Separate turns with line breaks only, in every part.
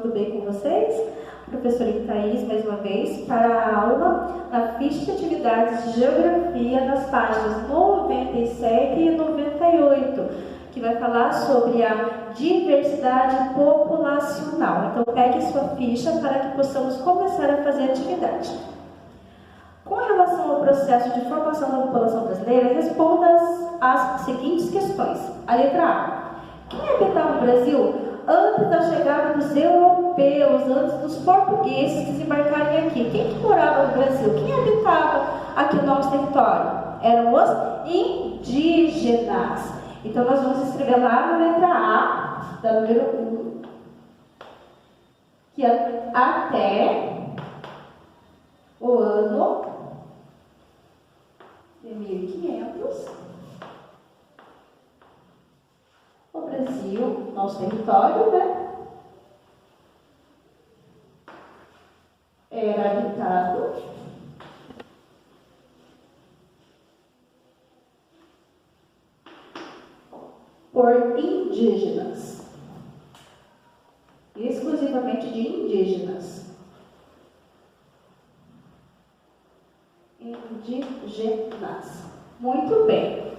tudo bem com vocês? Professora Thaís, mais uma vez, para a aula na ficha de atividades de geografia das páginas 97 e 98, que vai falar sobre a diversidade populacional. Então, pegue sua ficha para que possamos começar a fazer a atividade. Com relação ao processo de formação da população brasileira, responda as seguintes questões. A letra A. Quem habitava o Brasil antes da chegada dos europeus, antes dos portugueses desembarcarem aqui? Quem que morava no Brasil? Quem habitava aqui no nosso território? Eram os indígenas. Então, nós vamos escrever lá na letra A, da número 1, que é até o ano de 1500, o Brasil, nosso território, né, era habitado por indígenas, exclusivamente de indígenas. Indígenas. Muito bem.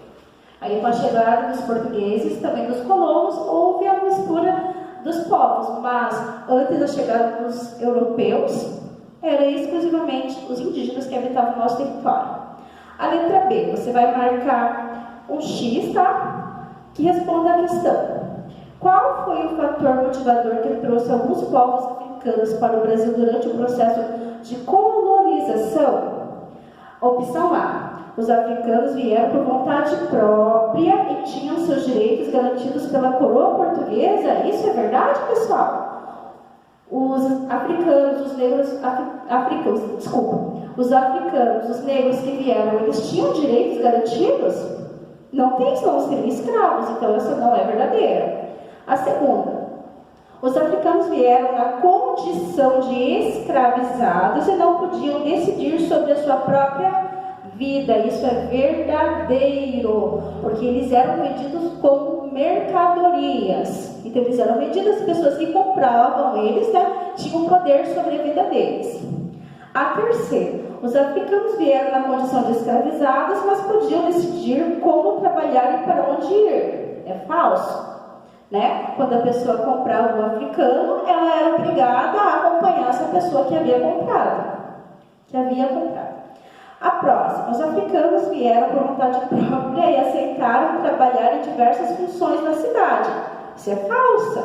Aí, com a chegada dos portugueses, também dos colonos, houve a mistura dos povos, mas antes da chegada dos europeus, era exclusivamente os indígenas que habitavam o nosso território. A letra B, você vai marcar um X, tá? Que responda à questão. Qual foi o fator motivador que trouxe alguns povos africanos para o Brasil durante o processo de colonização? Opção A. Os africanos vieram por vontade própria e tinham seus direitos garantidos pela coroa portuguesa. Isso é verdade, pessoal? Os africanos, os negros, os africanos, os negros que vieram, eles tinham direitos garantidos? Não tem, senão seriam escravos, então essa não é verdadeira. A segunda. Os africanos vieram na condição de escravizados e não podiam decidir sobre a sua própria vida. Isso é verdadeiro, porque eles eram vendidos como mercadorias. Então, eles eram vendidos, as pessoas que compravam eles, né, tinham poder sobre a vida deles. A terceira, os africanos vieram na condição de escravizados, mas podiam decidir como trabalhar e para onde ir. É falso. Né? Quando a pessoa comprava um africano, ela era obrigada a acompanhar essa pessoa que havia comprado. A próxima, os africanos vieram por vontade própria e aceitaram trabalhar em diversas funções na cidade. Isso é falsa.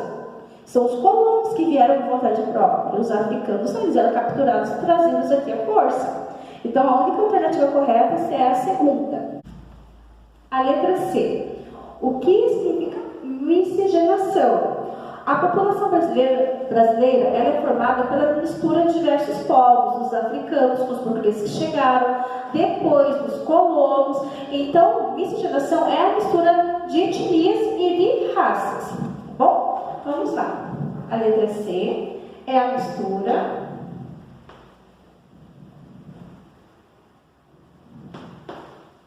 São os colonos que vieram por vontade própria. Os africanos eles eram capturados e trazidos aqui à força. Então, a única alternativa correta é a segunda. A letra C. O que significa miscigenação? A população brasileira ela é formada pela mistura de diversos povos, os africanos com os portugueses que chegaram, depois dos colonos. Então, miscigenação é a mistura de etnias e de raças. Bom, vamos lá. A letra C é a mistura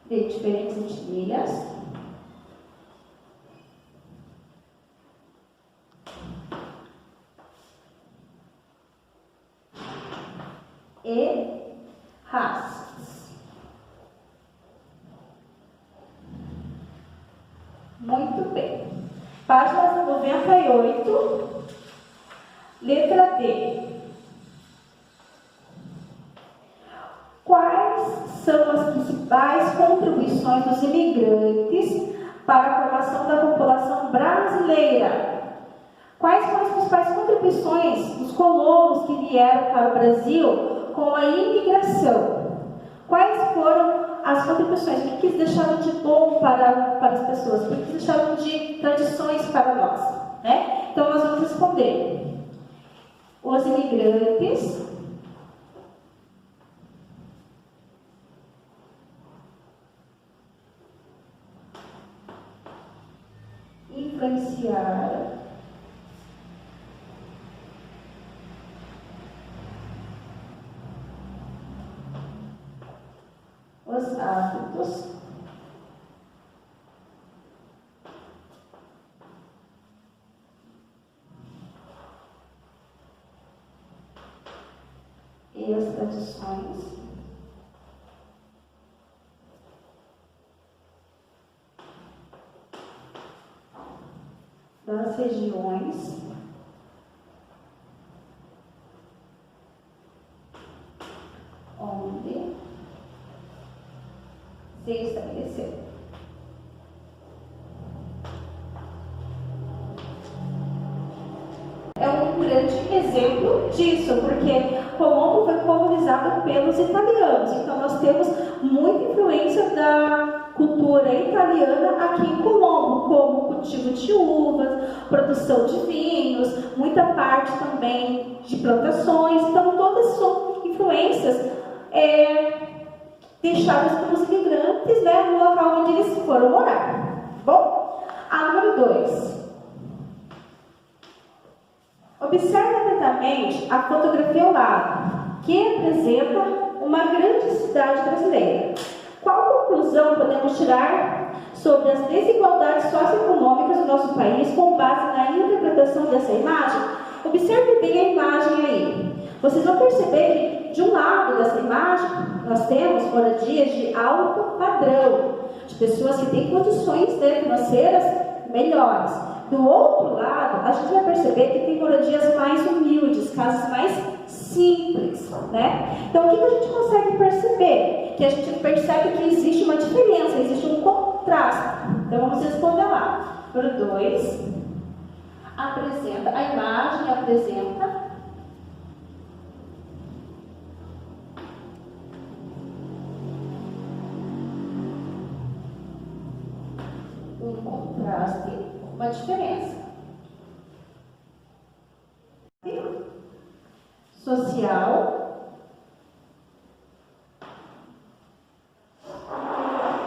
de diferentes etnias e raças. Muito bem. Página 98, letra D. Quais são as principais contribuições dos imigrantes para a formação da população brasileira? Quais foram as principais contribuições dos colonos que vieram para o Brasil com a imigração? Quais foram as contribuições? O que eles deixaram de bom para as pessoas? O que eles deixaram de tradições para nós? Né? Então, nós vamos responder. Os imigrantes influenciaram os hábitos das regiões onde se estabeleceu. É um grande exemplo disso, porque Colombo foi colonizado pelos italianos, então nós temos muita influência da cultura italiana aqui em Colombo, como cultivo de uvas, produção de vinhos, muita parte também de plantações, então todas são influências deixadas pelos imigrantes, né, no local onde eles foram morar. Bom, a número 2. Observe atentamente a fotografia ao lado, que apresenta uma grande cidade brasileira. Qual conclusão podemos tirar sobre as desigualdades socioeconômicas do nosso país com base na interpretação dessa imagem? Observe bem a imagem aí. Vocês vão perceber que, de um lado dessa imagem, nós temos moradias de alto padrão, de pessoas que têm condições financeiras melhores. Do outro lado, a gente vai perceber que tem moradias mais humildes, casas mais simples, né? Então, o que a gente consegue perceber? Que a gente percebe que existe uma diferença, existe um contraste. Então, vamos responder lá. Número 2, apresenta, a imagem apresenta um contraste, uma diferença social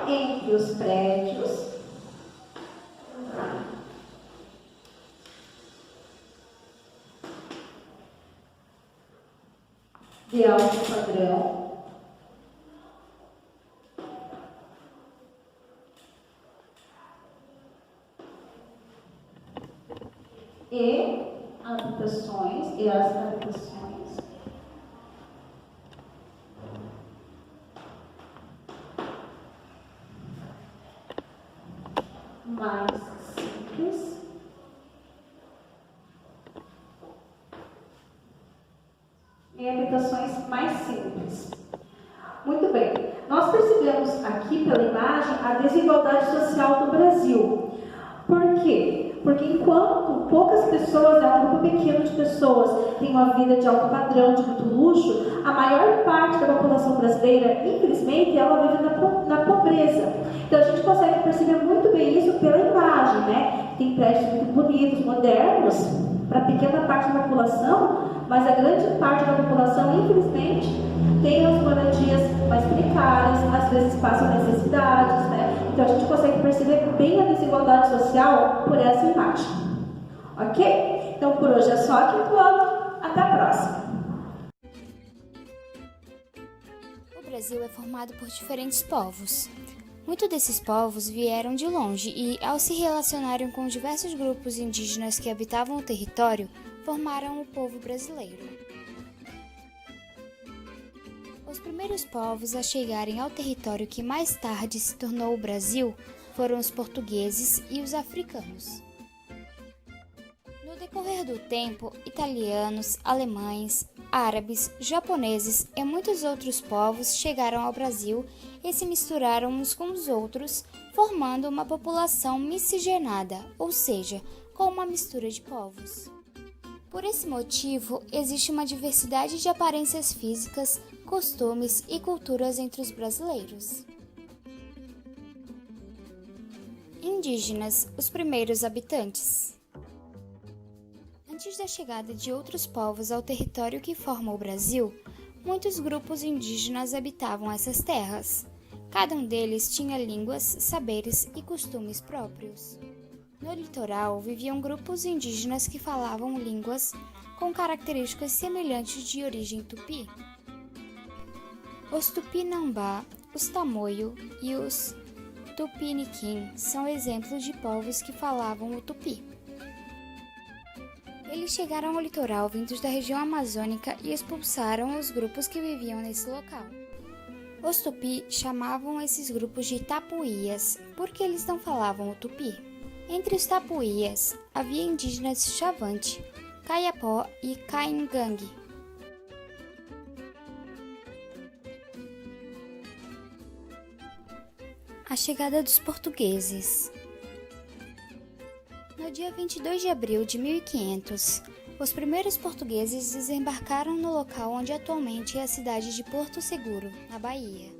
entre os prédios de alto padrão e habitações e as habitações mais simples e habitações mais simples. Muito bem, nós percebemos aqui pela imagem a desigualdade social do Brasil. Por quê? Porque enquanto poucas pessoas, um grupo pequeno de pessoas, têm uma vida de alto padrão, de muito luxo, a maior parte da população brasileira, infelizmente, ela vive na pobreza. Então a gente consegue perceber muito bem isso pela imagem, né? Tem prédios muito bonitos, modernos, para a pequena parte da população, mas a grande parte da população, infelizmente, tem as moradias mais precárias, às vezes passam necessidades, né? Então a gente consegue perceber bem a desigualdade social por essa imagem. Ok? Então por hoje é só, quinto ano. Até a próxima.
O Brasil é formado por diferentes povos. Muitos desses povos vieram de longe e, ao se relacionarem com diversos grupos indígenas que habitavam o território, formaram o povo brasileiro. Os primeiros povos a chegarem ao território que mais tarde se tornou o Brasil foram os portugueses e os africanos. No decorrer do tempo, italianos, alemães, árabes, japoneses e muitos outros povos chegaram ao Brasil e se misturaram uns com os outros, formando uma população miscigenada, ou seja, com uma mistura de povos. Por esse motivo, existe uma diversidade de aparências físicas, costumes e culturas entre os brasileiros. Indígenas, os primeiros habitantes. Antes da chegada de outros povos ao território que forma o Brasil, muitos grupos indígenas habitavam essas terras. Cada um deles tinha línguas, saberes e costumes próprios. No litoral viviam grupos indígenas que falavam línguas com características semelhantes de origem tupi. Os Tupinambá, os Tamoio e os Tupiniquim são exemplos de povos que falavam o tupi. Eles chegaram ao litoral vindos da região amazônica e expulsaram os grupos que viviam nesse local. Os tupi chamavam esses grupos de tapuias, porque eles não falavam o tupi. Entre os tapuias, havia indígenas Xavante, Kayapó e Caingangue. A chegada dos portugueses. No dia 22 de abril de 1500, os primeiros portugueses desembarcaram no local onde atualmente é a cidade de Porto Seguro, na Bahia.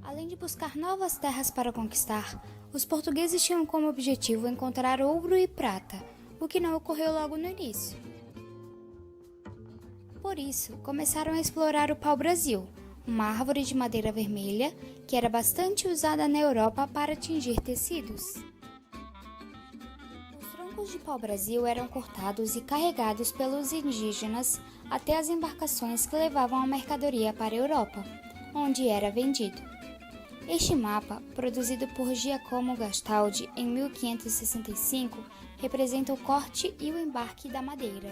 Além de buscar novas terras para conquistar, os portugueses tinham como objetivo encontrar ouro e prata, o que não ocorreu logo no início. Por isso, começaram a explorar o pau-brasil, uma árvore de madeira vermelha que era bastante usada na Europa para tingir tecidos. Os troncos de pau-brasil eram cortados e carregados pelos indígenas até as embarcações que levavam a mercadoria para a Europa, onde era vendido. Este mapa, produzido por Giacomo Gastaldi em 1565, representa o corte e o embarque da madeira.